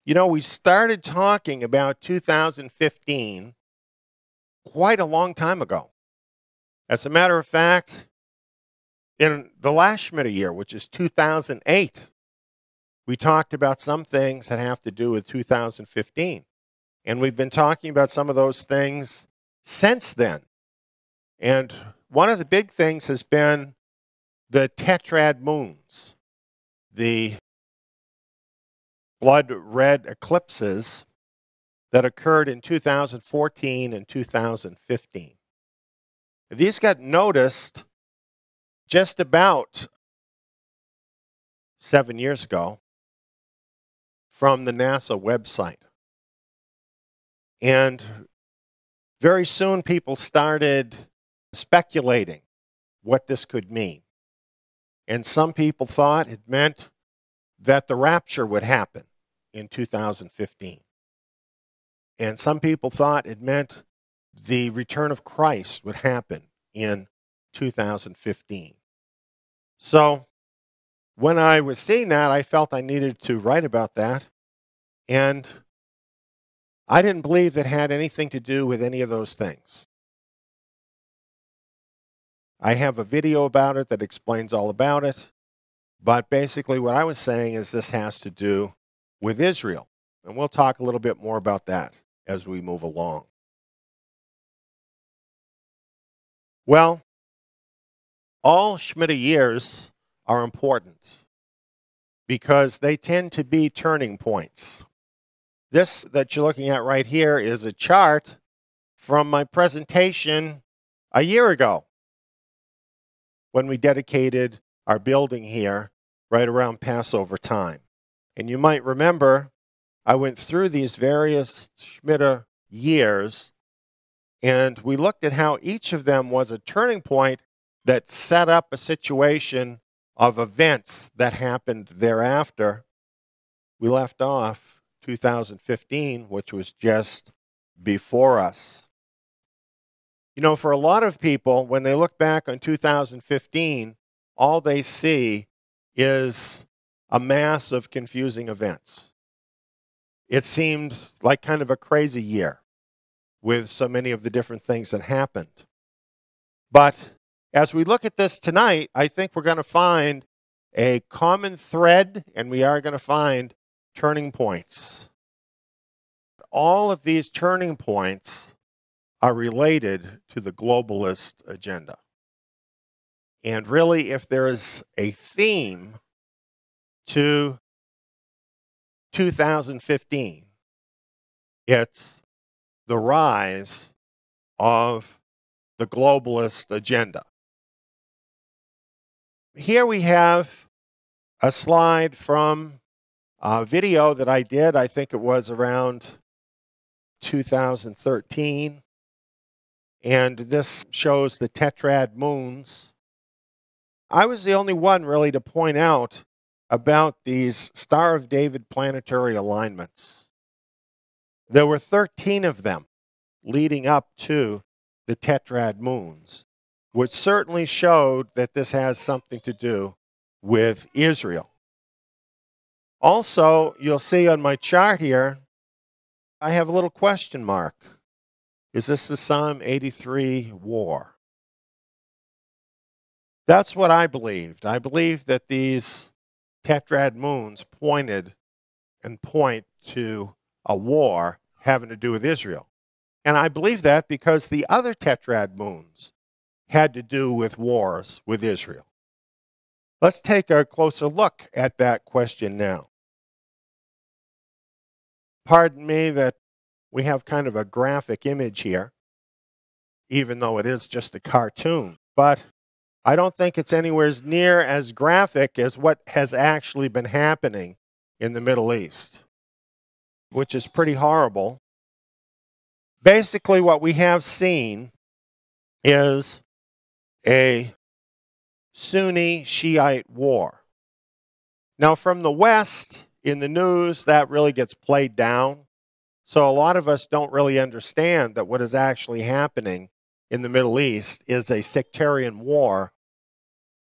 You know, we started talking about 2015 quite a long time ago. As a matter of fact, in the last Shemitah year, which is 2008, we talked about some things that have to do with 2015. And we've been talking about some of those things since then. And one of the big things has been the tetrad moons, the blood red eclipses that occurred in 2014 and 2015. These got noticed just about 7 years ago from the NASA website. And very soon people started speculating what this could mean. And some people thought it meant that the rapture would happen in 2015. And some people thought it meant the return of Christ would happen in 2015. So when I was seeing that, I felt I needed to write about that. And I didn't believe it had anything to do with any of those things. I have a video about it that explains all about it. But basically what I was saying is this has to do with Israel. And we'll talk a little bit more about that as we move along. Well, all Shemitah years are important because they tend to be turning points. This that you're looking at right here is a chart from my presentation a year ago when we dedicated our building here right around Passover time. And you might remember I went through these various Shemitah years and we looked at how each of them was a turning point that set up a situation of events that happened thereafter. We left off 2015, which was just before us. You know, for a lot of people, when they look back on 2015, all they see is a mass of confusing events. It seemed like kind of a crazy year with so many of the different things that happened. But as we look at this tonight, I think we're going to find a common thread, and we are going to find turning points. All of these turning points are related to the globalist agenda. And really, if there is a theme to 2015, it's the rise of the globalist agenda. Here we have a slide from a video that I did. I think it was around 2013. And this shows the tetrad moons. I was the only one really to point out about these Star of David planetary alignments. There were 13 of them leading up to the tetrad moons, which certainly showed that this has something to do with Israel. Also, you'll see on my chart here, I have a little question mark. Is this the Psalm 83 war? That's what I believed. I believed that these tetrad moons pointed and point to a war having to do with Israel. And I believe that because the other tetrad moons had to do with wars with Israel. Let's take a closer look at that question now. Pardon me that we have kind of a graphic image here, even though it is just a cartoon. But I don't think it's anywhere near as graphic as what has actually been happening in the Middle East, which is pretty horrible. Basically, what we have seen is a Sunni Shiite war. Now, from the West, in the news, that really gets played down. So a lot of us don't really understand that what is actually happening in the Middle East is a sectarian war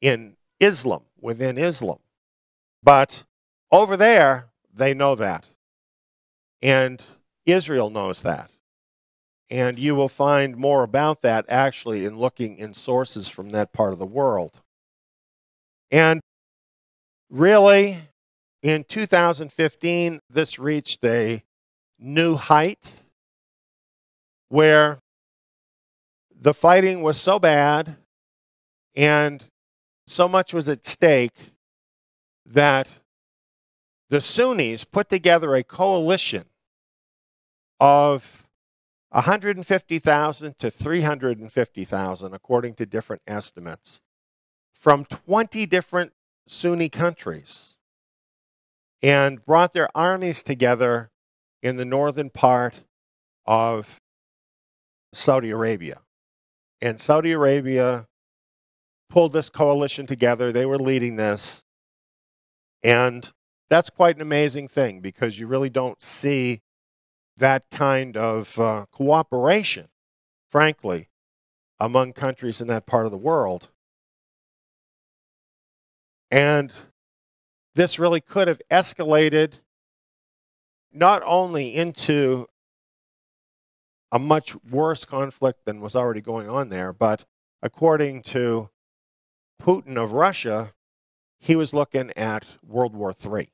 in Islam, within Islam. But over there, they know that. And Israel knows that. And you will find more about that actually in looking in sources from that part of the world. And really, in 2015, this reached a new height where the fighting was so bad and so much was at stake that the Sunnis put together a coalition of 150,000 to 350,000, according to different estimates, from 20 different Sunni countries, and brought their armies together in the northern part of Saudi Arabia. And Saudi Arabia pulled this coalition together. They were leading this. And that's quite an amazing thing, because you really don't see that kind of cooperation, frankly, among countries in that part of the world. And this really could have escalated not only into a much worse conflict than was already going on there, but according to Putin of Russia, he was looking at World War III.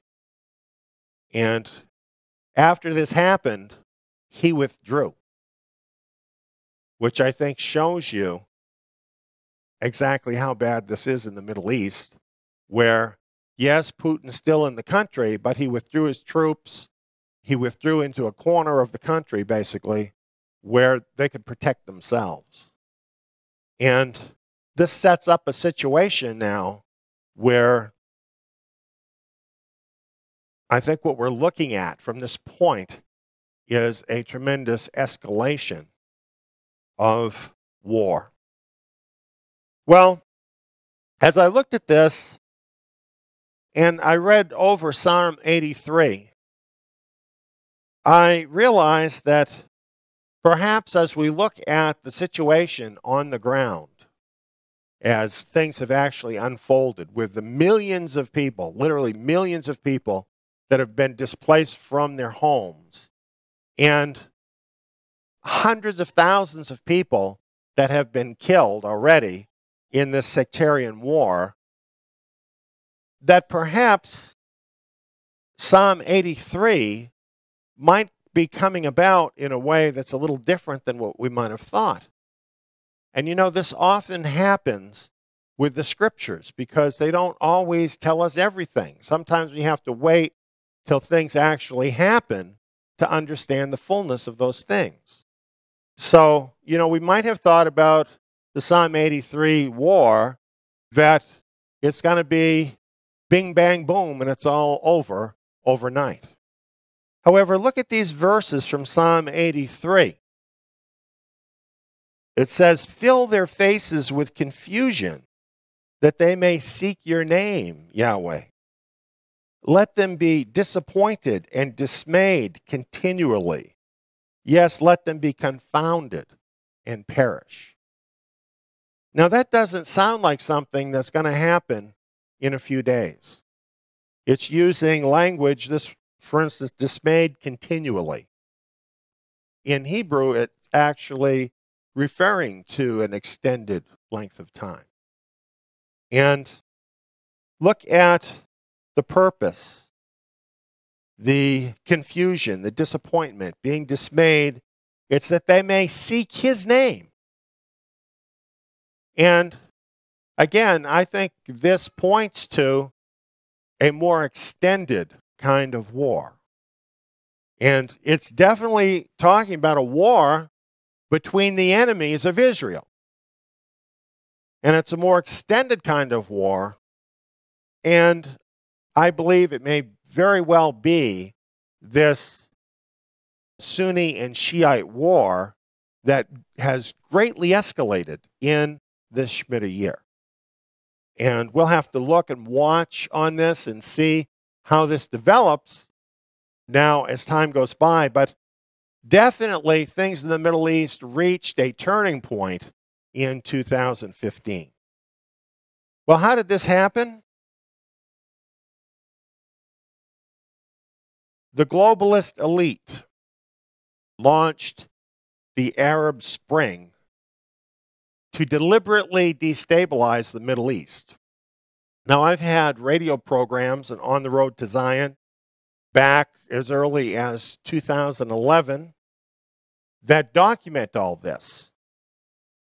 And after this happened, he withdrew, which I think shows you exactly how bad this is in the Middle East, where, yes, Putin's still in the country, but he withdrew his troops. He withdrew into a corner of the country, basically, where they could protect themselves. And this sets up a situation now where I think what we're looking at from this point is a tremendous escalation of war. Well, as I looked at this and I read over Psalm 83, I realized that perhaps as we look at the situation on the ground, as things have actually unfolded with the millions of people, literally millions of people that have been displaced from their homes, and hundreds of thousands of people that have been killed already in this sectarian war, that perhaps Psalm 83 might be coming about in a way that's a little different than what we might have thought. And you know, this often happens with the scriptures because they don't always tell us everything. Sometimes we have to wait till things actually happen to understand the fullness of those things. So, you know, we might have thought about the Psalm 83 war that it's going to be bing, bang, boom, and it's all over overnight. However, look at these verses from Psalm 83. It says, "Fill their faces with confusion, that they may seek your name, Yahweh. Let them be disappointed and dismayed continually. Yes, let them be confounded and perish." Now, that doesn't sound like something that's going to happen in a few days. It's using language, this, for instance, dismayed continually. In Hebrew, it's actually referring to an extended length of time. And look at the purpose, the confusion, the disappointment, being dismayed. It's that they may seek his name. And again, I think this points to a more extended kind of war. And it's definitely talking about a war between the enemies of Israel. And it's a more extended kind of war. And I believe it may very well be this Sunni and Shiite war that has greatly escalated in this Shemitah year. And we'll have to look and watch on this and see how this develops now as time goes by. But definitely things in the Middle East reached a turning point in 2015. Well, how did this happen? The globalist elite launched the Arab Spring to deliberately destabilize the Middle East. Now, I've had radio programs and On the Road to Zion back as early as 2011 that document all this,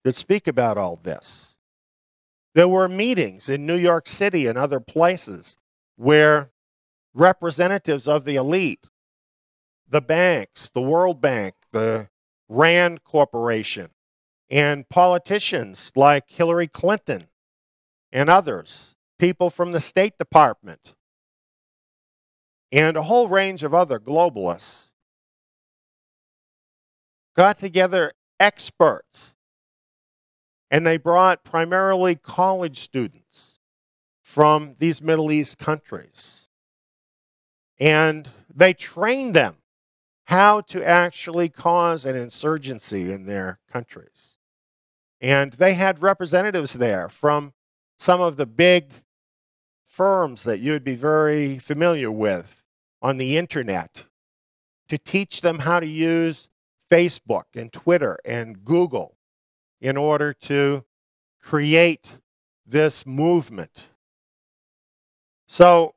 that speak about all this. There were meetings in New York City and other places where representatives of the elite, the banks, the World Bank, the Rand Corporation, and politicians like Hillary Clinton and others, people from the State Department, and a whole range of other globalists, got together experts, and they brought primarily college students from these Middle East countries. And they trained them how to actually cause an insurgency in their countries. And they had representatives there from some of the big firms that you'd be very familiar with on the internet to teach them how to use Facebook and Twitter and Google in order to create this movement. So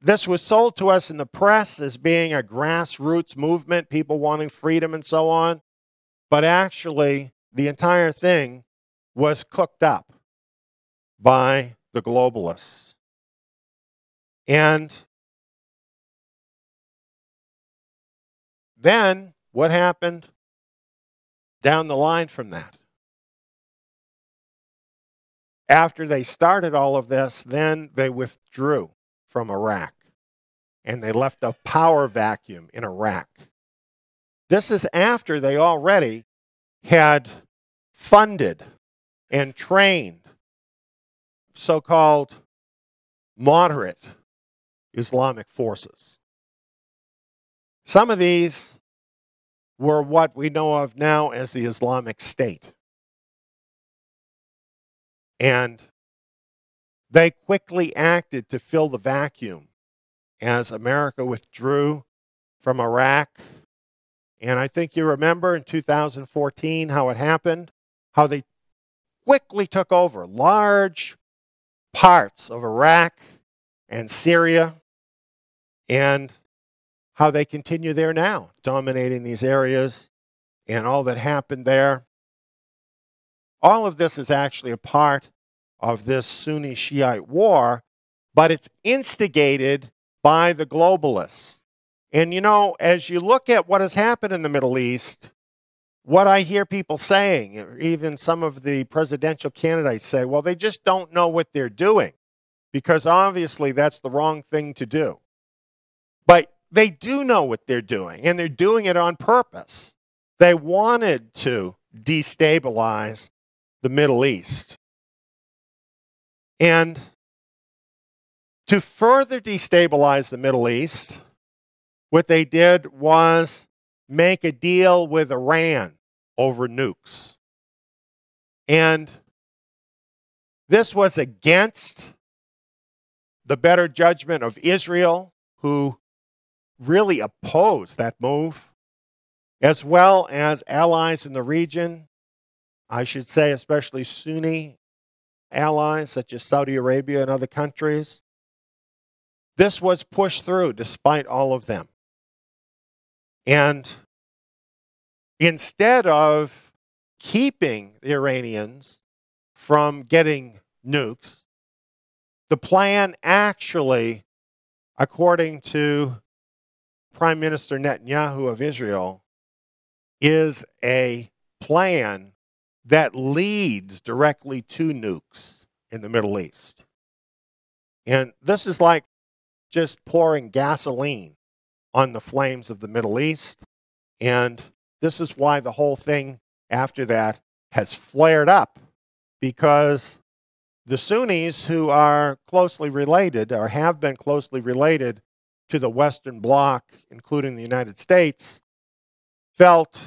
this was sold to us in the press as being a grassroots movement, people wanting freedom and so on. But actually, the entire thing was cooked up by the globalists. And then what happened down the line from that? After they started all of this, then they withdrew from Iraq, and they left a power vacuum in Iraq. This is after they already had funded and trained so-called moderate Islamic forces. Some of these were what we know of now as the Islamic State. And they quickly acted to fill the vacuum as America withdrew from Iraq. And I think you remember in 2014 how it happened, how they quickly took over large parts of Iraq and Syria, and how they continue there now, dominating these areas and all that happened there. All of this is actually a part of this Sunni Shiite war, but it's instigated by the globalists. And you know, as you look at what has happened in the Middle East, what I hear people saying, even some of the presidential candidates say, well, they just don't know what they're doing, because obviously that's the wrong thing to do. But they do know what they're doing, and they're doing it on purpose. They wanted to destabilize the Middle East. And to further destabilize the Middle East, what they did was make a deal with Iran over nukes. And this was against the better judgment of Israel, who really opposed that move, as well as allies in the region, I should say especially Sunni allies such as Saudi Arabia and other countries. This was pushed through despite all of them. And instead of keeping the Iranians from getting nukes, the plan actually, according to Prime Minister Netanyahu of Israel, is a plan that leads directly to nukes in the Middle East. And this is like just pouring gasoline on the flames of the Middle East. And this is why the whole thing after that has flared up, because the Sunnis, who are closely related or have been closely related to the Western Bloc, including the United States, felt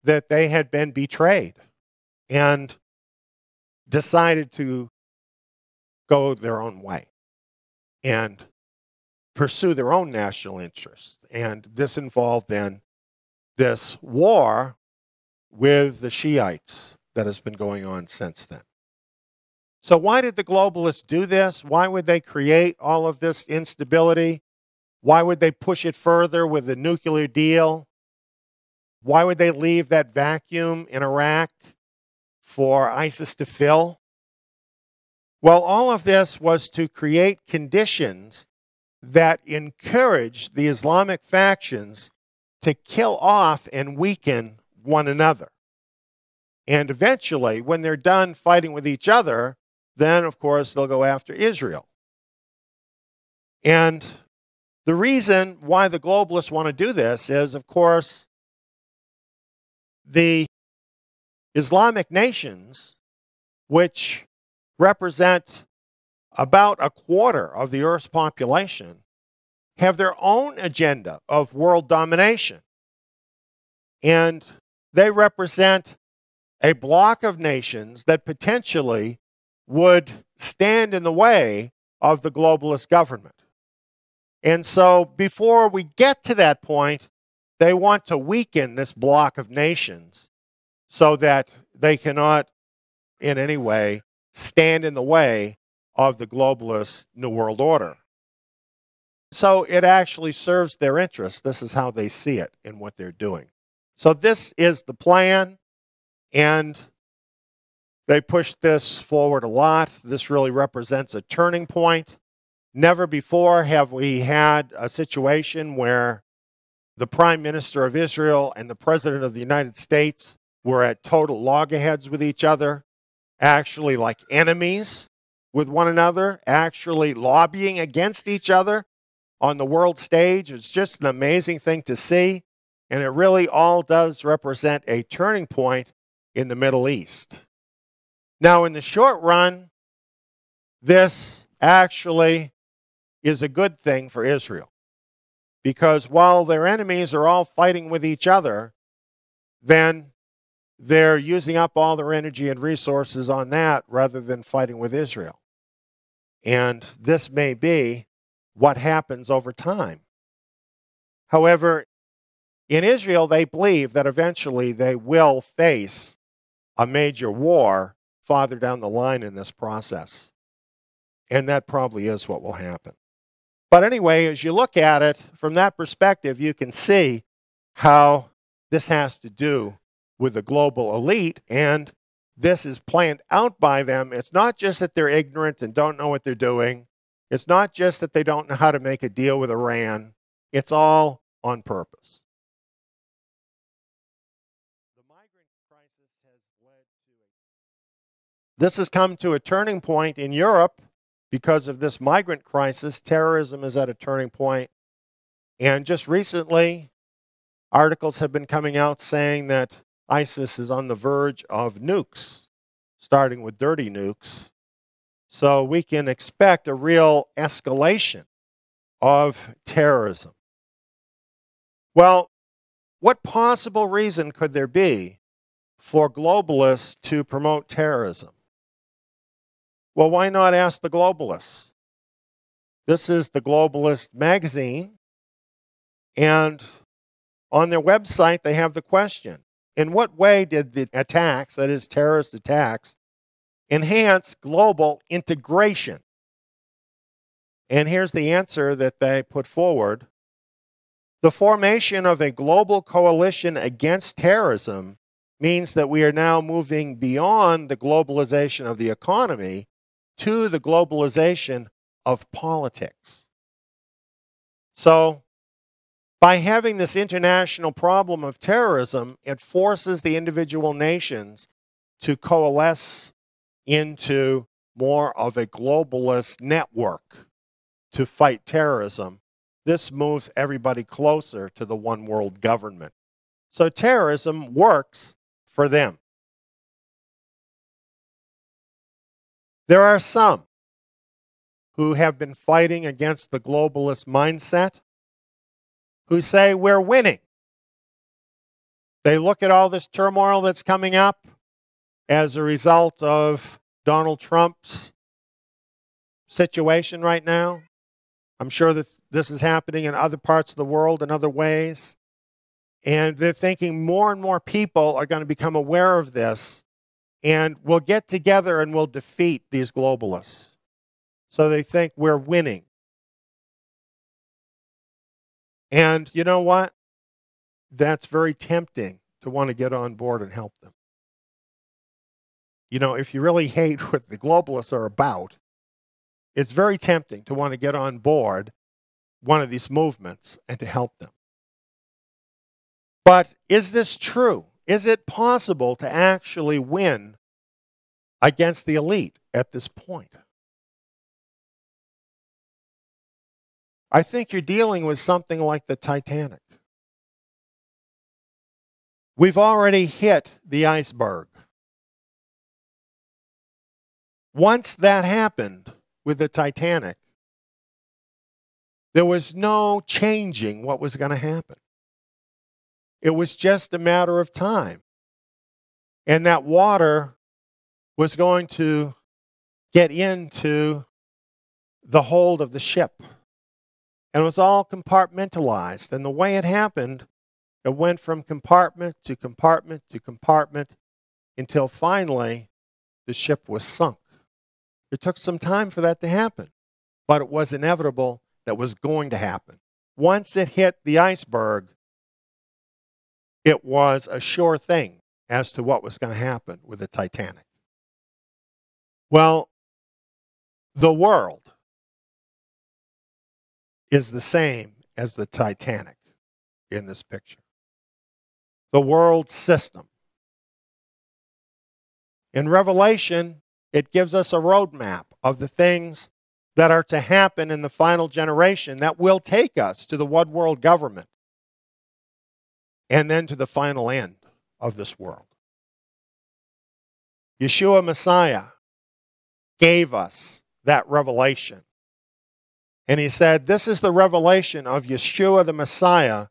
that they had been betrayed and decided to go their own way and pursue their own national interests. And this involved then this war with the Shiites that has been going on since then. So why did the globalists do this? Why would they create all of this instability? Why would they push it further with the nuclear deal? Why would they leave that vacuum in Iraq for ISIS to fill? Well, all of this was to create conditions that encouraged the Islamic factions to kill off and weaken one another. And eventually, when they're done fighting with each other, then, of course, they'll go after Israel. And the reason why the globalists want to do this is, of course, the Islamic nations, which represent about a quarter of the Earth's population, have their own agenda of world domination. And they represent a block of nations that potentially would stand in the way of the globalist government. And so before we get to that point, they want to weaken this block of nations so that they cannot in any way stand in the way of the globalist New World Order. So it actually serves their interests. This is how they see it in what they're doing. So this is the plan, and they pushed this forward a lot. This really represents a turning point. Never before have we had a situation where the Prime Minister of Israel and the President of the United States were at total loggerheads with each other, actually like enemies with one another, actually lobbying against each other on the world stage. It's just an amazing thing to see, and it really all does represent a turning point in the Middle East. Now, in the short run, this actually is a good thing for Israel, because while their enemies are all fighting with each other, then they're using up all their energy and resources on that rather than fighting with Israel. And this may be what happens over time. However, in Israel, they believe that eventually they will face a major war farther down the line in this process. And that probably is what will happen. But anyway, as you look at it from that perspective, you can see how this has to do with the global elite, and this is planned out by them. It's not just that they're ignorant and don't know what they're doing. It's not just that they don't know how to make a deal with Iran. It's all on purpose. The migrant crisis has led to This has come to a turning point in Europe because of this migrant crisis. Terrorism is at a turning point. And just recently, articles have been coming out saying that ISIS is on the verge of nukes, starting with dirty nukes. So we can expect a real escalation of terrorism. Well, what possible reason could there be for globalists to promote terrorism? Well, why not ask the globalists? This is the Globalist magazine, and on their website they have the question: in what way did the attacks, that is terrorist attacks, enhance global integration? And here's the answer that they put forward. The formation of a global coalition against terrorism means that we are now moving beyond the globalization of the economy to the globalization of politics. So, by having this international problem of terrorism, it forces the individual nations to coalesce into more of a globalist network to fight terrorism. This moves everybody closer to the one world government. So terrorism works for them. There are some who have been fighting against the globalist mindset who say we're winning. They look at all this turmoil that's coming up as a result of Donald Trump's situation right now. I'm sure that this is happening in other parts of the world in other ways. And they're thinking more and more people are going to become aware of this, and we'll get together and we'll defeat these globalists. So they think we're winning. And you know what? That's very tempting to want to get on board and help them. You know, if you really hate what the globalists are about, it's very tempting to want to get on board one of these movements and to help them. But is this true? Is it possible to actually win against the elite at this point? I think you're dealing with something like the Titanic. We've already hit the iceberg. Once that happened with the Titanic, there was no changing what was going to happen. It was just a matter of time. And that water was going to get into the hold of the ship. And it was all compartmentalized. And the way it happened, it went from compartment to compartment to compartment until finally the ship was sunk. It took some time for that to happen, but it was inevitable that was going to happen. Once it hit the iceberg, it was a sure thing as to what was going to happen with the Titanic. Well, the world is the same as the Titanic in this picture. The world system. In Revelation, it gives us a roadmap of the things that are to happen in the final generation that will take us to the one world government and then to the final end of this world. Yeshua Messiah gave us that revelation. And he said, this is the revelation of Yeshua the Messiah,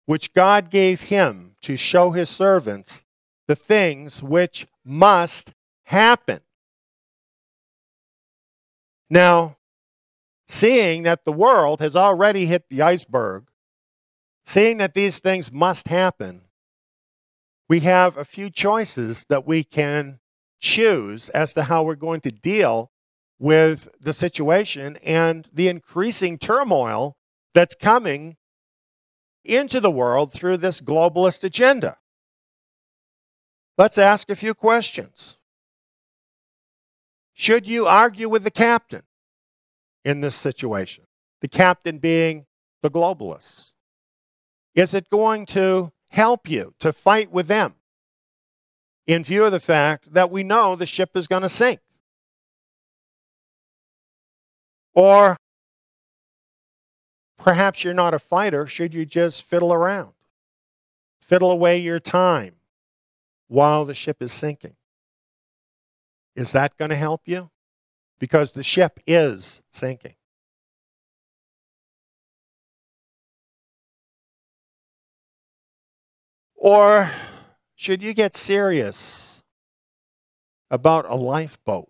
which God gave him to show his servants the things which must happen. Now, seeing that the world has already hit the iceberg, seeing that these things must happen, we have a few choices that we can choose as to how we're going to deal with the situation and the increasing turmoil that's coming into the world through this globalist agenda. Let's ask a few questions. Should you argue with the captain in this situation? The captain being the globalists. Is it going to help you to fight with them in view of the fact that we know the ship is going to sink? Or perhaps you're not a fighter. Should you just fiddle around? Fiddle away your time while the ship is sinking. Is that going to help you? Because the ship is sinking. Or should you get serious about a lifeboat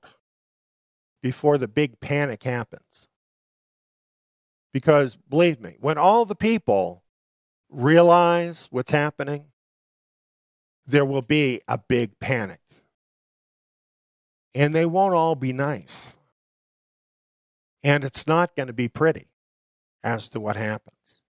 before the big panic happens? Because believe me, when all the people realize what's happening, there will be a big panic. And they won't all be nice. And it's not going to be pretty as to what happens.